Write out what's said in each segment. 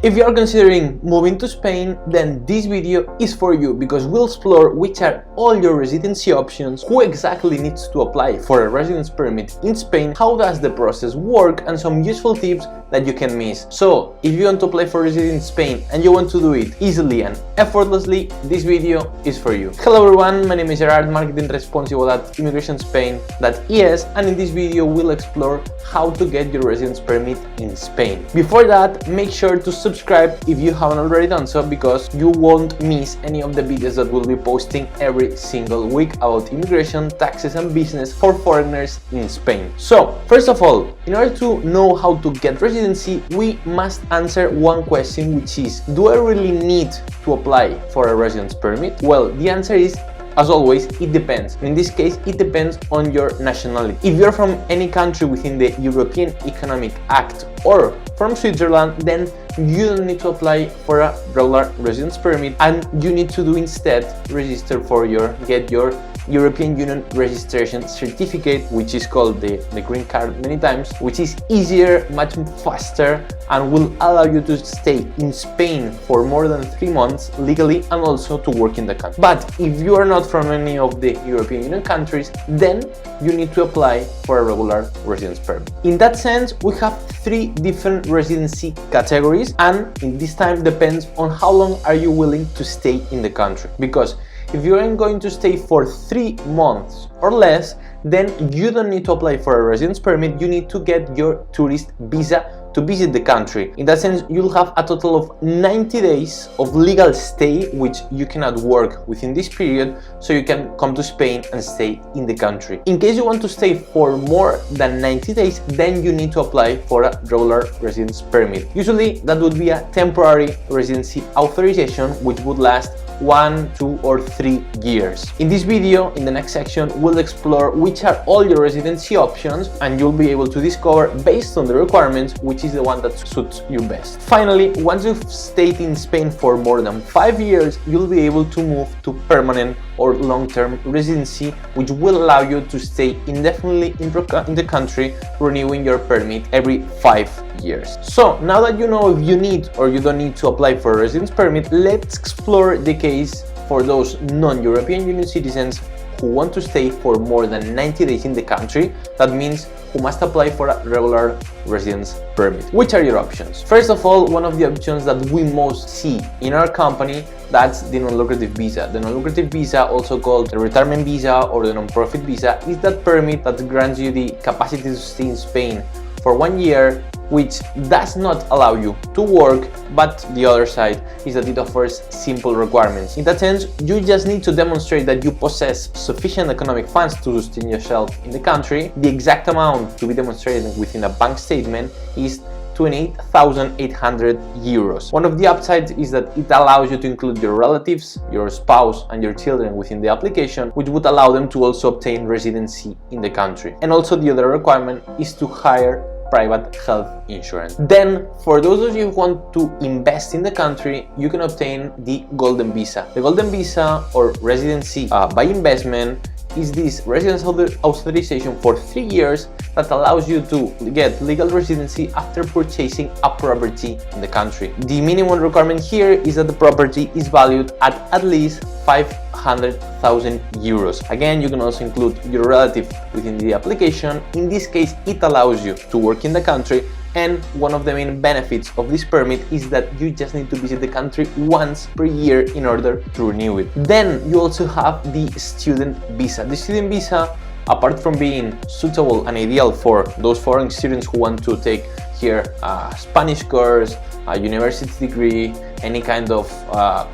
If you are considering moving to Spain, then this video is for you because we'll explore which are all your residency options, who exactly needs to apply for a residence permit in Spain, how does the process work, and some useful tips that you can miss. So if you want to apply for residence in Spain and you want to do it easily and effortlessly, this video is for you. Hello everyone, my name is Gerard, marketing responsible at immigrationspain.es, and in this video we'll explore how to get your residence permit in Spain. Before that, make sure to subscribe if you haven't already done so, because you won't miss any of the videos that we'll be posting every single week about immigration, taxes and business for foreigners in Spain. So first of all, in order to know how to get residency, we must answer one question, which is, do I really need to apply for a residence permit? Well, the answer is, as always, it depends. In this case, it depends on your nationality. If you're from any country within the European Economic Act or from Switzerland, then you don't need to apply for a regular residence permit, and you need to do instead register for get your European Union registration certificate, which is called the green card many times, which is easier, much faster, and will allow you to stay in Spain for more than 3 months legally and also to work in the country. But if you are not from any of the European Union countries, then you need to apply for a regular residence permit. In that sense, we have 3 different residency categories, and in this time depends on how long are you willing to stay in the country. Because if you are going to stay for 3 months or less, then you don't need to apply for a residence permit. You need to get your tourist visa to visit the country. In that sense, you'll have a total of 90 days of legal stay, which you cannot work within this period, so you can come to Spain and stay in the country. In case you want to stay for more than 90 days, then you need to apply for a regular residence permit. Usually that would be a temporary residency authorization, which would last 1, 2 or 3 years. In this video, in the next section, we'll explore which are all your residency options, and you'll be able to discover, based on the requirements, which is the one that suits you best. Finally, once you've stayed in Spain for more than 5 years, you'll be able to move to permanent or long-term residency, which will allow you to stay indefinitely in the country, renewing your permit every 5 years. So now that you know if you need or you don't need to apply for a residence permit, let's explore the case for those non-European Union citizens who want to stay for more than 90 days in the country. That means who must apply for a regular residence permit. Which are your options? First of all, one of the options that we most see in our company, that's the non-lucrative visa. The non-lucrative visa, also called the retirement visa or the non-profit visa, is that permit that grants you the capacity to stay in Spain for 1 year, which does not allow you to work, but the other side is that it offers simple requirements. In that sense, you just need to demonstrate that you possess sufficient economic funds to sustain yourself in the country. The exact amount to be demonstrated within a bank statement is 28,800 euros. One of the upsides is that it allows you to include your relatives, your spouse and your children within the application, which would allow them to also obtain residency in the country. And also the other requirement is to hire private health insurance. Then, for those of you who want to invest in the country, you can obtain the golden visa. The golden visa, or residency by investment, is this residence authorization for 3 years that allows you to get legal residency after purchasing a property in the country. The minimum requirement here is that the property is valued at least 500,000 euros. Again, you can also include your relative within the application. In this case, it allows you to work in the country, and one of the main benefits of this permit is that you just need to visit the country once per year in order to renew it. Then you also have the student visa. The student visa, apart from being suitable and ideal for those foreign students who want to take here a Spanish course, a university degree, any kind of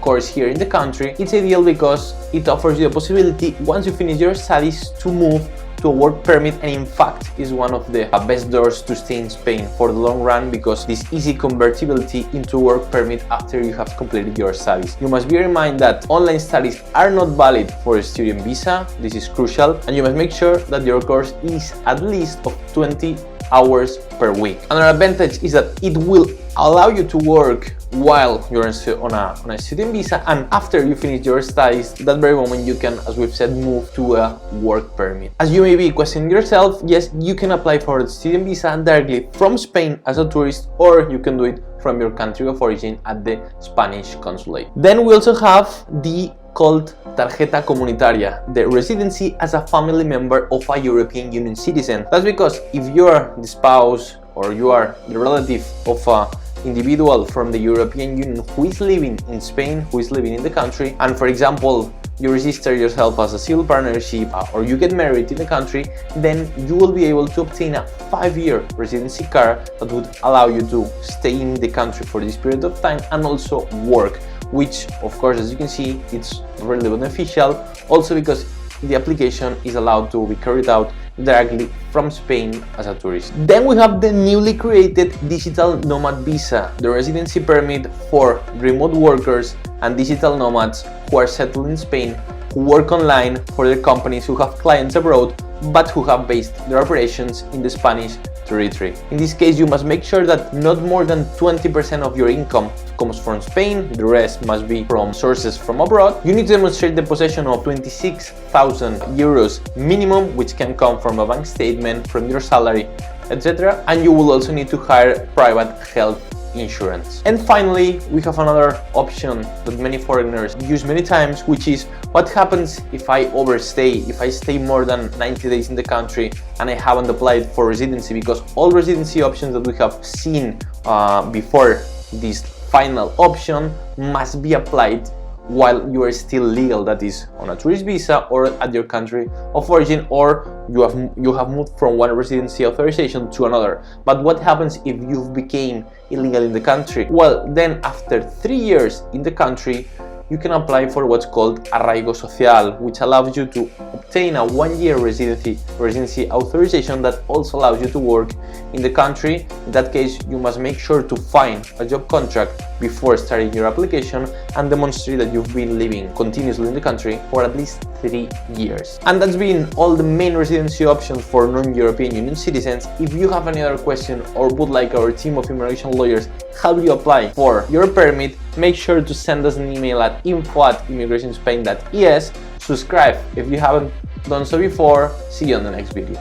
course here in the country, it's ideal because it offers you the possibility, once you finish your studies, to move to a work permit, and in fact is one of the best doors to stay in Spain for the long run, because this easy convertibility into work permit after you have completed your studies. You must bear in mind that online studies are not valid for a student visa. This is crucial, and you must make sure that your course is at least of 20 hours per week. Another advantage is that it will allow you to work while you're on a student visa, and after you finish your studies, that very moment you can, as we've said, move to a work permit. As you may be questioning yourself, yes, you can apply for a student visa directly from Spain as a tourist, or you can do it from your country of origin at the Spanish consulate. Then we also have the called Tarjeta Comunitaria, the residency as a family member of a European Union citizen. That's because if you are the spouse or you are the relative of a individual from the European Union who is living in Spain, who is living in the country, and for example you register yourself as a civil partnership or you get married in the country, then you will be able to obtain a 5-year residency card that would allow you to stay in the country for this period of time and also work, which of course, as you can see, it's really beneficial also because the application is allowed to be carried out directly from Spain as a tourist. Then we have the newly created digital nomad visa, the residency permit for remote workers and digital nomads who are settled in Spain, who work online for their companies who have clients abroad but who have based their operations in the Spanish territory. In this case, you must make sure that not more than 20% of your income comes from Spain, the rest must be from sources from abroad. You need to demonstrate the possession of 26,000 euros minimum, which can come from a bank statement, from your salary, etc. And you will also need to hire private health insurance. And finally, we have another option that many foreigners use many times, which is what happens if I overstay, if I stay more than 90 days in the country and I haven't applied for residency, because all residency options that we have seen before this final option must be applied while you are still legal, that is on a tourist visa or at your country of origin, or you have moved from one residency authorization to another. But what happens if you became illegal in the country? Well, then after 3 years in the country, you can apply for what's called Arraigo Social, which allows you to obtain a 1-year residency authorization that also allows you to work in the country. In that case, you must make sure to find a job contract before starting your application and demonstrate that you've been living continuously in the country for at least 3 years. And that's been all the main residency options for non-European Union citizens. If you have any other question or would like our team of immigration lawyers help you apply for your permit, make sure to send us an email at info@immigrationspain.es. Subscribe if you haven't done so before. See you on the next video.